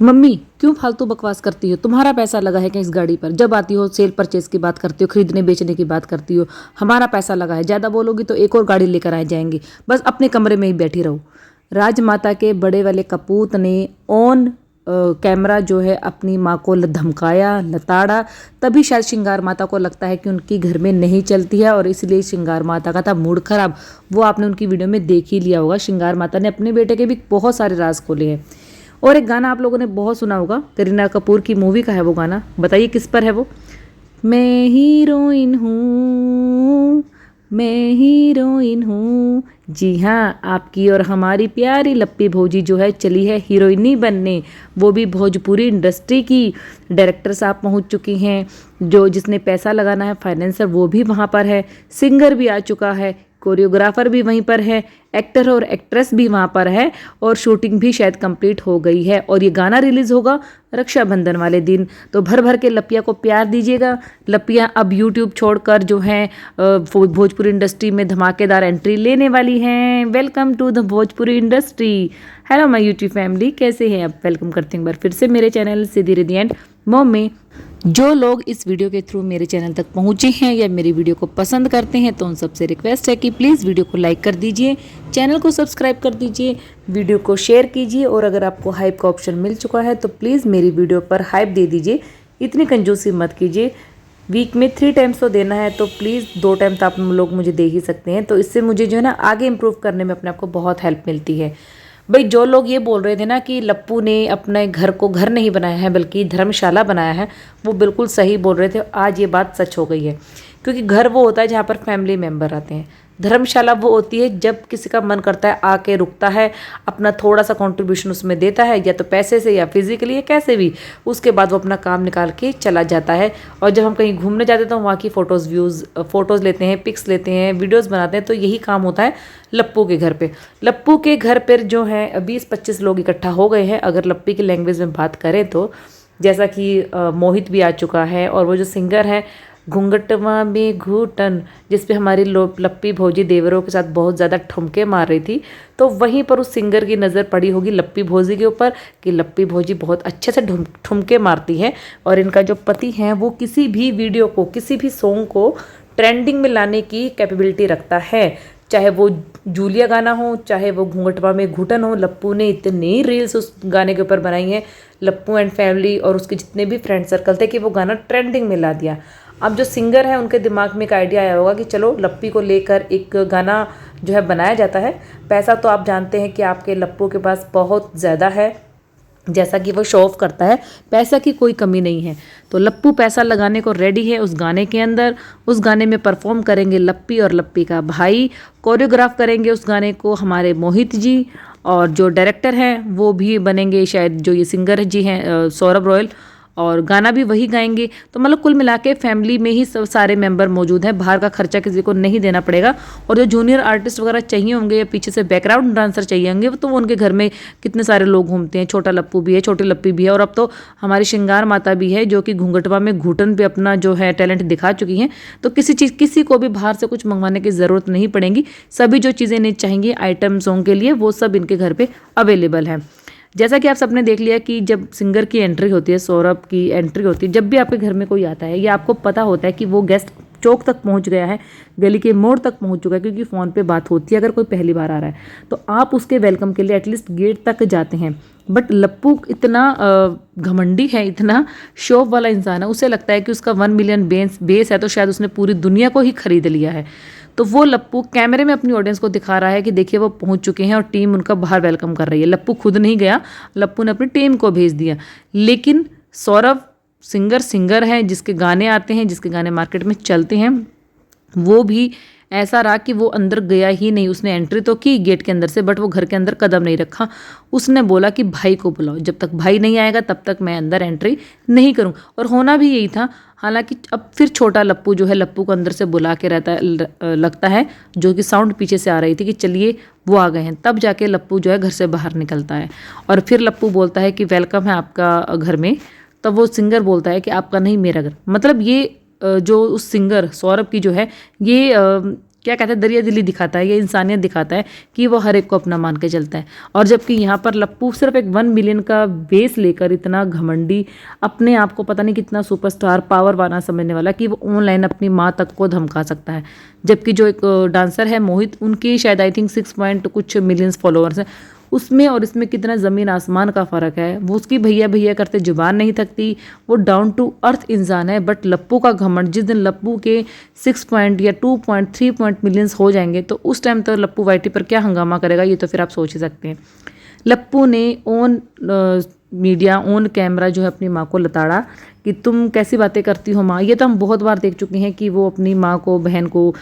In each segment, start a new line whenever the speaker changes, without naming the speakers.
Mummy क्यों फालतू बकवास करती हो? तुम्हारा पैसा लगा है क्या इस गाड़ी पर? जब आती हो सेल परचेज की बात करती हो, खरीदने बेचने की बात करती हो। हमारा पैसा लगा है, ज़्यादा बोलोगी तो एक और गाड़ी लेकर आ जाएंगे। बस अपने कमरे में ही बैठी रहो। राजमाता के बड़े वाले कपूत ने ऑन कैमरा जो है अपनी माँ को धमकाया, लताड़ा। तभी शायद श्रृंगार माता को लगता है कि उनकी घर में नहीं चलती है और इसलिए श्रृंगार माता का था मूड खराब। वो आपने उनकी वीडियो में देख ही लिया होगा। श्रृंगार माता ने अपने बेटे के भी बहुत सारे राज खोले हैं। और एक गाना आप लोगों ने बहुत सुना होगा, करीना कपूर की मूवी का है वो गाना। बताइए किस पर है वो? मैं हीरोइन हूँ, मैं हीरोइन हूँ। जी हाँ, आपकी और हमारी प्यारी लप्पी भौजी जो है चली है हीरोइनी बनने। वो भी भोजपुरी इंडस्ट्री की। डायरेक्टर साहब पहुँच चुकी हैं, जो जिसने पैसा लगाना है फाइनेंसर वो भी वहाँ पर है, सिंगर भी आ चुका है, कोरियोग्राफर भी वहीं पर है, एक्टर और एक्ट्रेस भी वहाँ पर है और शूटिंग भी शायद कंप्लीट हो गई है। और ये गाना रिलीज़ होगा रक्षाबंधन वाले दिन। तो भर भर के लपिया को प्यार दीजिएगा। लपिया अब यूट्यूब छोड़कर जो है भोजपुरी इंडस्ट्री में धमाकेदार एंट्री लेने वाली हैं। Welcome to the Bhojpuri industry. Hello my YouTube family, कैसे हैं आप? वेलकम करते हैं एक बार फिर से मेरे channel Sidhi Riddhi and mom में। जो लोग इस वीडियो के थ्रू मेरे चैनल तक पहुंचे हैं या मेरी वीडियो को पसंद करते हैं तो उन सबसे रिक्वेस्ट है कि प्लीज़ वीडियो को लाइक कर दीजिए, चैनल को सब्सक्राइब कर दीजिए, वीडियो को शेयर कीजिए और अगर आपको हाइप का ऑप्शन मिल चुका है तो प्लीज़ मेरी वीडियो पर हाइप दे दीजिए। इतनी कंजूसी मत कीजिए। वीक में 3 टाइम्स तो देना है तो प्लीज़ 2 टाइम तो आप लोग मुझे दे ही सकते हैं। तो इससे मुझे जो है ना आगे इम्प्रूव करने में अपने आप को बहुत हेल्प मिलती है। भाई जो लोग ये बोल रहे थे ना कि लप्पू ने अपने घर को घर नहीं बनाया है बल्कि धर्मशाला बनाया है, वो बिल्कुल सही बोल रहे थे। आज ये बात सच हो गई है, क्योंकि घर वो होता है जहाँ पर फैमिली मेम्बर आते हैं। धर्मशाला वो होती है जब किसी का मन करता है आके रुकता है, अपना थोड़ा सा कंट्रीब्यूशन उसमें देता है, या तो पैसे से या फिजिकली या कैसे भी। उसके बाद वो अपना काम निकाल के चला जाता है। और जब हम कहीं घूमने जाते हैं तो वहाँ की फ़ोटोज़ लेते हैं, पिक्स लेते हैं, वीडियोज़ बनाते हैं। तो यही काम होता है लप्पू के घर पे। लप्पू के घर पर जो है 20-25 लोग इकट्ठा हो गए हैं अगर लप्पी की लैंग्वेज में बात करें तो। जैसा कि मोहित भी आ चुका है और वो जो सिंगर है घूंघटवा में घूटन, जिस पे हमारी लप्पी भौजी देवरों के साथ बहुत ज़्यादा ठुमके मार रही थी, तो वहीं पर उस सिंगर की नज़र पड़ी होगी लप्पी भौजी के ऊपर कि लप्पी भौजी बहुत अच्छे से ठुमके मारती है। और इनका जो पति है वो किसी भी वीडियो को, किसी भी सॉन्ग को ट्रेंडिंग में लाने की कैपेबिलिटी रखता है। चाहे वो जूलिया गाना हो, चाहे वो घूंघटवा में घुटन हो। लप्पू ने इतनी रील्स उस गाने के ऊपर बनाई हैं, लप्पू एंड फैमिली और उसके जितने भी फ्रेंड सर्कल थे, कि वो गाना ट्रेंडिंग में ला दिया। अब जो सिंगर है उनके दिमाग में एक आइडिया आया होगा कि चलो लप्पी को लेकर एक गाना जो है बनाया जाता है। पैसा तो आप जानते हैं कि आपके लप्पू के पास बहुत ज़्यादा है, जैसा कि वो शो ऑफ करता है, पैसा की कोई कमी नहीं है। तो लप्पू पैसा लगाने को रेडी है उस गाने के अंदर। उस गाने में परफॉर्म करेंगे लप्पी और लप्पी का भाई, कोरियोग्राफ करेंगे उस गाने को हमारे मोहित जी, और जो डायरेक्टर हैं वो भी बनेंगे शायद जो ये सिंगर जी हैं सौरभ रॉयल, और गाना भी वही गाएंगे। तो मतलब कुल मिला के फैमिली में ही सब सारे मेंबर मौजूद हैं, बाहर का खर्चा किसी को नहीं देना पड़ेगा। और जो जूनियर आर्टिस्ट वगैरह चाहिए होंगे या पीछे से बैकग्राउंड डांसर चाहिए होंगे तो वो उनके घर में कितने सारे लोग घूमते हैं। छोटा लप्पू भी है, छोटी लप्पी भी है, और अब तो हमारी श्रृंगार माता भी है जो कि घूंघटवा में घुटन पे अपना जो है टैलेंट दिखा चुकी हैं। तो किसी को भी बाहर से कुछ मंगवाने की ज़रूरत नहीं पड़ेगी। सभी जो चीज़ें इन्हें चाहिए आइटम सॉन्ग के लिए वो सब इनके घर पर अवेलेबल है। जैसा कि आप सबने देख लिया कि जब सिंगर की एंट्री होती है, सौरभ की एंट्री होती है, जब भी आपके घर में कोई आता है या आपको पता होता है कि वो गेस्ट चौक तक पहुंच गया है, गली के मोड़ तक पहुंच चुका है, क्योंकि फ़ोन पे बात होती है अगर कोई पहली बार आ रहा है, तो आप उसके वेलकम के लिए एटलीस्ट गेट तक जाते हैं। बट लप्पू इतना घमंडी है, इतना शौक वाला इंसान है, उसे लगता है कि उसका 1 मिलियन बेस है तो शायद उसने पूरी दुनिया को ही खरीद लिया है। तो वो लप्पू कैमरे में अपनी ऑडियंस को दिखा रहा है कि देखिए वो पहुंच चुके हैं और टीम उनका बाहर वेलकम कर रही है। लप्पू खुद नहीं गया, लप्पू ने अपनी टीम को भेज दिया। लेकिन सौरभ सिंगर है, जिसके गाने आते हैं, जिसके गाने मार्केट में चलते हैं, वो भी ऐसा रहा कि वो अंदर गया ही नहीं। उसने एंट्री तो की गेट के अंदर से, बट वो घर के अंदर कदम नहीं रखा। उसने बोला कि भाई को बुलाओ, जब तक भाई नहीं आएगा तब तक मैं अंदर एंट्री नहीं करूं। और होना भी यही था। हालांकि अब फिर छोटा लप्पू जो है लप्पू को अंदर से बुला के लगता है, जो कि साउंड पीछे से आ रही थी कि चलिए वो आ गए हैं, तब जाके लप्पू जो है घर से बाहर निकलता है। और फिर लप्पू बोलता है कि वेलकम है आपका घर में। तब वो सिंगर बोलता है कि आपका नहीं मेरा घर। मतलब ये जो उस सिंगर सौरभ की जो है ये क्या कहते हैं, दरिया दिली दिखाता है, ये इंसानियत दिखाता है कि वो हर एक को अपना मान के चलता है। और जबकि यहाँ पर लप्पू सिर्फ एक 1 मिलियन का बेस लेकर इतना घमंडी, अपने आप को पता नहीं कितना सुपरस्टार पावर वाला समझने वाला कि वो ऑनलाइन अपनी माँ तक को धमका सकता है। जबकि जो एक डांसर है मोहित, उनकी शायद आई थिंक 6 पॉइंट कुछ मिलियंस फॉलोअर्स हैं, उसमें और इसमें कितना ज़मीन आसमान का फ़र्क है। वो उसकी भैया भैया करते जुबान नहीं थकती, वो डाउन टू अर्थ इंसान है। बट लप्पू का घमंड, जिस दिन लप्पू के 6 पॉइंट या 2 पॉइंट 3 पॉइंट मिलियंस हो जाएंगे तो उस टाइम तो लप्पू वाईटी पर क्या हंगामा करेगा, ये तो फिर आप सोच ही सकते हैं। लप्पू ने ऑन मीडिया ऑन कैमरा जो है अपनी माँ को लताड़ा कि तुम कैसी बातें करती हो माँ। ये तो हम बहुत बार देख चुके हैं कि वो अपनी माँ को, बहन को,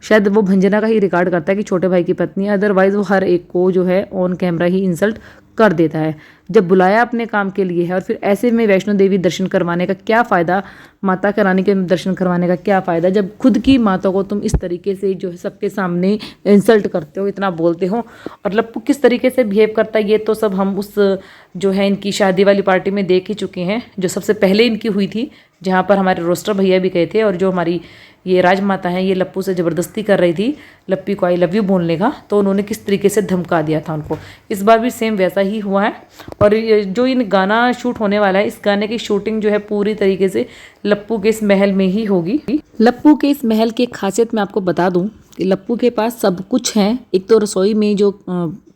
शायद वो भंजना का ही रिकॉर्ड करता है कि छोटे भाई की पत्नी, अदरवाइज वो हर एक को जो है ऑन कैमरा ही इंसल्ट कर देता है। जब बुलाया अपने काम के लिए है और फिर ऐसे में वैष्णो देवी दर्शन करवाने का क्या फ़ायदा, माता का रानी के दर्शन करवाने का क्या फ़ायदा, जब खुद की माता को तुम इस तरीके से जो है सबके सामने इंसल्ट करते हो, इतना बोलते हो। और लप्पू किस तरीके से बिहेव करता है ये तो सब हम उस जो है इनकी शादी वाली पार्टी में देख ही चुके हैं, जो सबसे पहले इनकी हुई थी, जहाँ पर हमारे रोस्टर भैया भी गए थे और जो हमारी ये राजमाता हैं ये लप्पू से ज़बरदस्ती कर रही थी लप्पी को आई लव यू बोलने का, तो उन्होंने किस तरीके से धमका दिया था उनको। इस बार भी सेम वैसा ही हुआ है। और जो इन गाना शूट होने वाला है, इस गाने की शूटिंग जो है पूरी तरीके से लप्पू के इस महल में ही होगी। लप्पू के इस महल की खासियत मैं आपको बता दूं कि लप्पू के पास सब कुछ है। एक तो रसोई में जो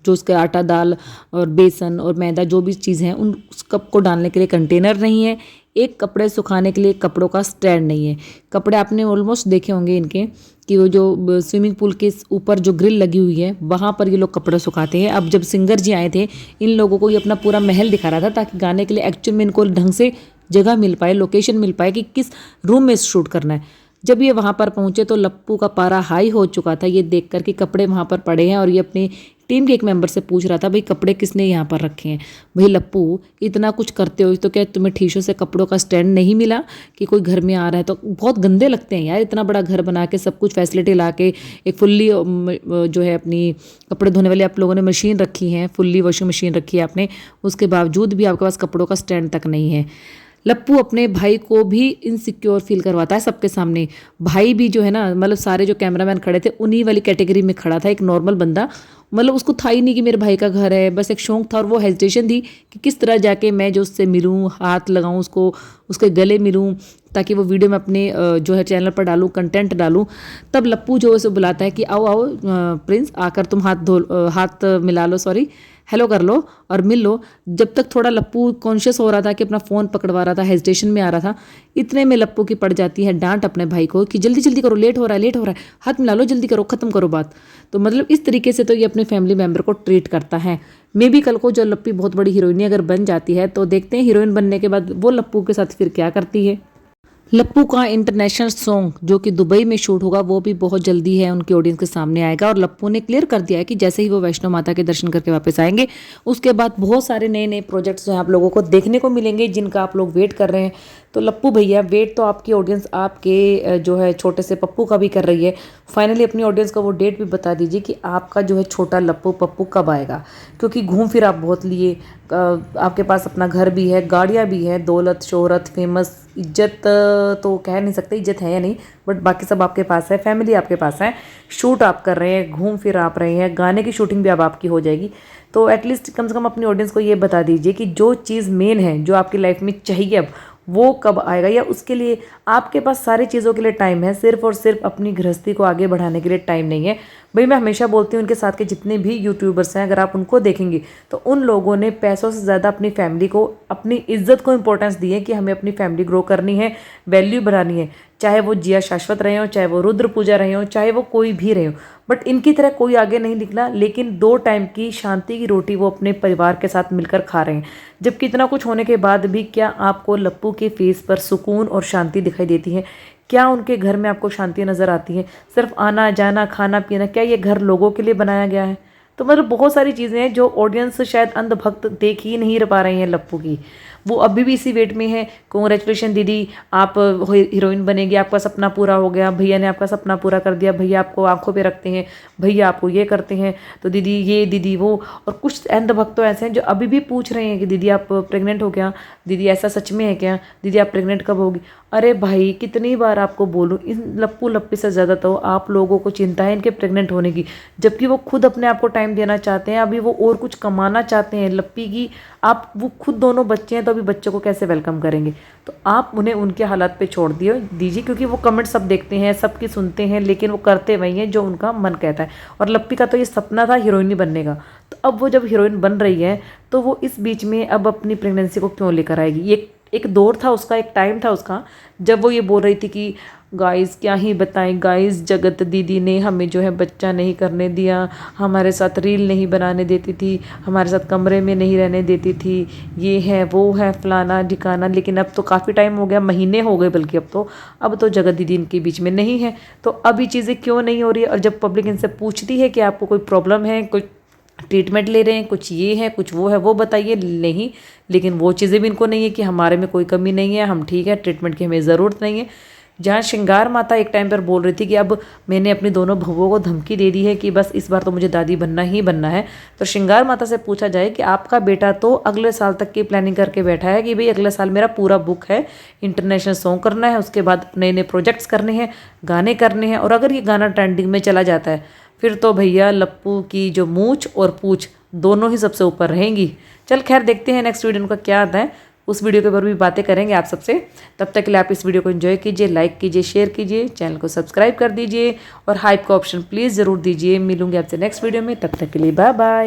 उसके आटा, दाल और बेसन और मैदा जो भी चीज़ें हैं, उन उस कप को डालने के लिए कंटेनर नहीं है। एक कपड़े सुखाने के लिए कपड़ों का स्टैंड नहीं है। कपड़े आपने ऑलमोस्ट देखे होंगे इनके कि वो जो स्विमिंग पूल के ऊपर जो ग्रिल लगी हुई है वहाँ पर ये लोग कपड़े सुखाते हैं। अब जब सिंगर जी आए थे, इन लोगों को ये अपना पूरा महल दिखा रहा था ताकि गाने के लिए एक्चुअल में इनको ढंग से जगह मिल पाए, लोकेशन मिल पाए कि किस रूम में शूट करना है। जब ये वहाँ पर पहुँचे तो लप्पू का पारा हाई हो चुका था ये देख कर कि कपड़े वहाँ पर पड़े हैं, और ये अपनी टीम के एक मेंबर से पूछ रहा था भाई कपड़े किसने यहाँ पर रखे हैं। भाई लप्पू, इतना कुछ करते हो तो क्या तुम्हें ठीशों से कपड़ों का स्टैंड नहीं मिला कि कोई घर में आ रहा है तो? बहुत गंदे लगते हैं यार, इतना बड़ा घर बना के सब कुछ फैसिलिटी ला के, एक फुल्ली जो है अपनी कपड़े धोने वाली आप लोगों ने मशीन रखी है, फुल्ली वॉशिंग मशीन रखी है आपने, उसके बावजूद भी आपके पास कपड़ों का स्टैंड तक नहीं है। लप्पू अपने भाई को भी इनसिक्योर फील करवाता है सबके सामने। भाई भी जो है ना, मतलब सारे जो कैमरामैन खड़े थे उन्हीं वाली कैटेगरी में खड़ा था, एक नॉर्मल बंदा, मतलब उसको था ही नहीं कि मेरे भाई का घर है, बस एक शौक था और वो हेजिटेशन थी कि किस तरह जाके मैं जो उससे मिलूँ, हाथ लगाऊँ उसको, उसके गले मिलूँ ताकि वो वीडियो में अपने जो है चैनल पर डालूँ, कंटेंट डालूँ। तब लप्पू जो उसे बुलाता है कि आओ आओ प्रिंस, आकर तुम हाथ मिला लो, सॉरी हेलो कर लो और मिल लो। जब तक थोड़ा लप्पू कॉन्शियस हो रहा था कि अपना फ़ोन पकड़वा रहा था, हेजिटेशन में आ रहा था, इतने में लप्पू की पड़ जाती है डांट अपने भाई को कि जल्दी जल्दी करो, लेट हो रहा है, लेट हो रहा है, हाथ मिला लो, जल्दी करो, ख़त्म करो बात। तो मतलब इस तरीके से तो ये अपने फैमिली मेम्बर को ट्रीट करता है। मे बी कल को जो लप्पी बहुत बड़ी हीरोइनी अगर बन जाती है तो देखते हैं हीरोइन बनने के बाद वो लप्पू के साथ फिर क्या करती है। लप्पू का इंटरनेशनल सॉन्ग जो कि दुबई में शूट होगा वो भी बहुत जल्दी है उनके ऑडियंस के सामने आएगा। और लप्पू ने क्लियर कर दिया है कि जैसे ही वो वैष्णो माता के दर्शन करके वापस आएंगे उसके बाद बहुत सारे नए नए प्रोजेक्ट्स जो हैं आप लोगों को देखने को मिलेंगे, जिनका आप लोग वेट कर रहे हैं। तो लप्पू भैया, वेट तो आपकी ऑडियंस आपके जो है छोटे से पप्पू का भी कर रही है। फाइनली अपनी ऑडियंस को वो डेट भी बता दीजिए कि आपका जो है छोटा लप्पू पप्पू कब आएगा, क्योंकि घूम फिर आप बहुत लिए, आपके पास अपना घर भी है, गाड़ियाँ भी हैं, दौलत, शोहरत, फेमस, इज्जत तो कह नहीं सकते इज्जत है या नहीं, बट बाकी सब आपके पास है, फैमिली आपके पास है, शूट आप कर रहे हैं, घूम फिर आप रहे हैं, गाने की शूटिंग भी अब आपकी हो जाएगी। तो एटलीस्ट कम से कम अपनी ऑडियंस को ये बता दीजिए कि जो चीज़ मेन है, जो आपकी लाइफ में चाहिए अब, वो कब आएगा, या उसके लिए आपके पास सारी चीज़ों के लिए टाइम है, सिर्फ और सिर्फ अपनी गृहस्थी को आगे बढ़ाने के लिए टाइम नहीं है। भाई मैं हमेशा बोलती हूँ उनके साथ के जितने भी यूट्यूबर्स हैं, अगर आप उनको देखेंगे तो उन लोगों ने पैसों से ज़्यादा अपनी फैमिली को, अपनी इज्जत को इंपॉर्टेंस दी है कि हमें अपनी फैमिली ग्रो करनी है, वैल्यू बढ़ानी है, चाहे वो जिया शाश्वत रहे हो, चाहे वो रुद्र पूजा रहे हो, चाहे वो कोई भी रहे हो, बट इनकी तरह कोई आगे नहीं निकला। लेकिन 2 टाइम की शांति की रोटी वो अपने परिवार के साथ मिलकर खा रहे हैं। जबकि इतना कुछ होने के बाद भी क्या आपको लप्पू के फेस पर सुकून और शांति दिखाई देती है? क्या उनके घर में आपको शांति नज़र आती है? सिर्फ आना जाना, खाना पीना, क्या ये घर लोगों के लिए बनाया गया है? तो मतलब बहुत सारी चीज़ें हैं जो ऑडियंस शायद अंधभक्त देख ही नहीं पा रहे हैं लप्पू की। वो अभी भी इसी वेट में है। कॉन्ग्रेचुलेशन दीदी, आप हीरोइन बनेगी, आपका सपना पूरा हो गया, भैया ने आपका सपना पूरा कर दिया, भैया आपको आंखों पे रखते हैं, भैया आपको ये करते हैं, तो दीदी ये दीदी वो। और कुछ अंधभक्त तो ऐसे हैं जो अभी भी पूछ रहे हैं कि दीदी आप प्रेग्नेंट हो क्या, दीदी ऐसा सच में है क्या, दीदी आप प्रेग्नेंट कब होगी। अरे भाई कितनी बार आपको बोलूं, इन लप्पू लप्पी से ज़्यादा तो आप लोगों को चिंता है इनके प्रेग्नेंट होने की, जबकि वो खुद अपने आप को टाइम देना चाहते हैं, अभी वो और कुछ कमाना चाहते हैं। लप्पी की आप, वो खुद दोनों बच्चे हैं, तो अभी बच्चों को कैसे वेलकम करेंगे। तो आप उन्हें उनके हालात पे छोड़ दीजिए, क्योंकि वो कमेंट सब देखते हैं, सबकी सुनते हैं, लेकिन वो करते वही हैं जो उनका मन कहता है। और लप्पी का तो ये सपना था हीरोइन बनने का, तो अब वो जब हीरोइन बन रही है तो वो इस बीच में अब अपनी प्रेगनेंसी को क्यों लेकर आएगी। ये एक दौर था उसका, एक टाइम था उसका, जब वो ये बोल रही थी कि गाइस क्या ही बताएं गाइस, जगत दीदी ने हमें जो है बच्चा नहीं करने दिया, हमारे साथ रील नहीं बनाने देती थी, हमारे साथ कमरे में नहीं रहने देती थी, ये है वो है फलाना ठिकाना। लेकिन अब तो काफ़ी टाइम हो गया, महीने हो गए बल्कि, अब तो जगत दीदी इनके बीच में नहीं है। तो अब ये चीज़ें क्यों नहीं हो रही है। और जब पब्लिक इनसे पूछती है कि आपको कोई प्रॉब्लम है, कोई ट्रीटमेंट ले रहे हैं, कुछ ये है कुछ वो है, वो बताइए, नहीं। लेकिन वो चीज़ें भी इनको नहीं है कि हमारे में कोई कमी नहीं है, हम ठीक है, ट्रीटमेंट की हमें ज़रूरत नहीं है। जहाँ श्रृंगार माता एक टाइम पर बोल रही थी कि अब मैंने अपनी दोनों बहुओं को धमकी दे दी है कि बस इस बार तो मुझे दादी बनना ही बनना है, तो श्रृंगार माता से पूछा जाए कि आपका बेटा तो अगले साल तक की प्लानिंग करके बैठा है कि भाई अगले साल मेरा पूरा बुक है, इंटरनेशनल सॉन्ग करना है, उसके बाद नए नए प्रोजेक्ट्स करने हैं, गाने करने हैं। और अगर ये गाना ट्रेंडिंग में चला जाता है फिर तो भैया लप्पू की जो मूछ और पूछ दोनों ही सबसे ऊपर रहेंगी। चल खैर, देखते हैं नेक्स्ट वीडियो का क्या आता है, उस वीडियो के ऊपर भी बातें करेंगे आप सबसे। तब तक के लिए आप इस वीडियो को एंजॉय कीजिए, लाइक कीजिए, शेयर कीजिए, चैनल को सब्सक्राइब कर दीजिए और हाइप का ऑप्शन प्लीज़ ज़रूर दीजिए। मिलूंगी आपसे नेक्स्ट वीडियो में, तब तक के लिए बाय बाय।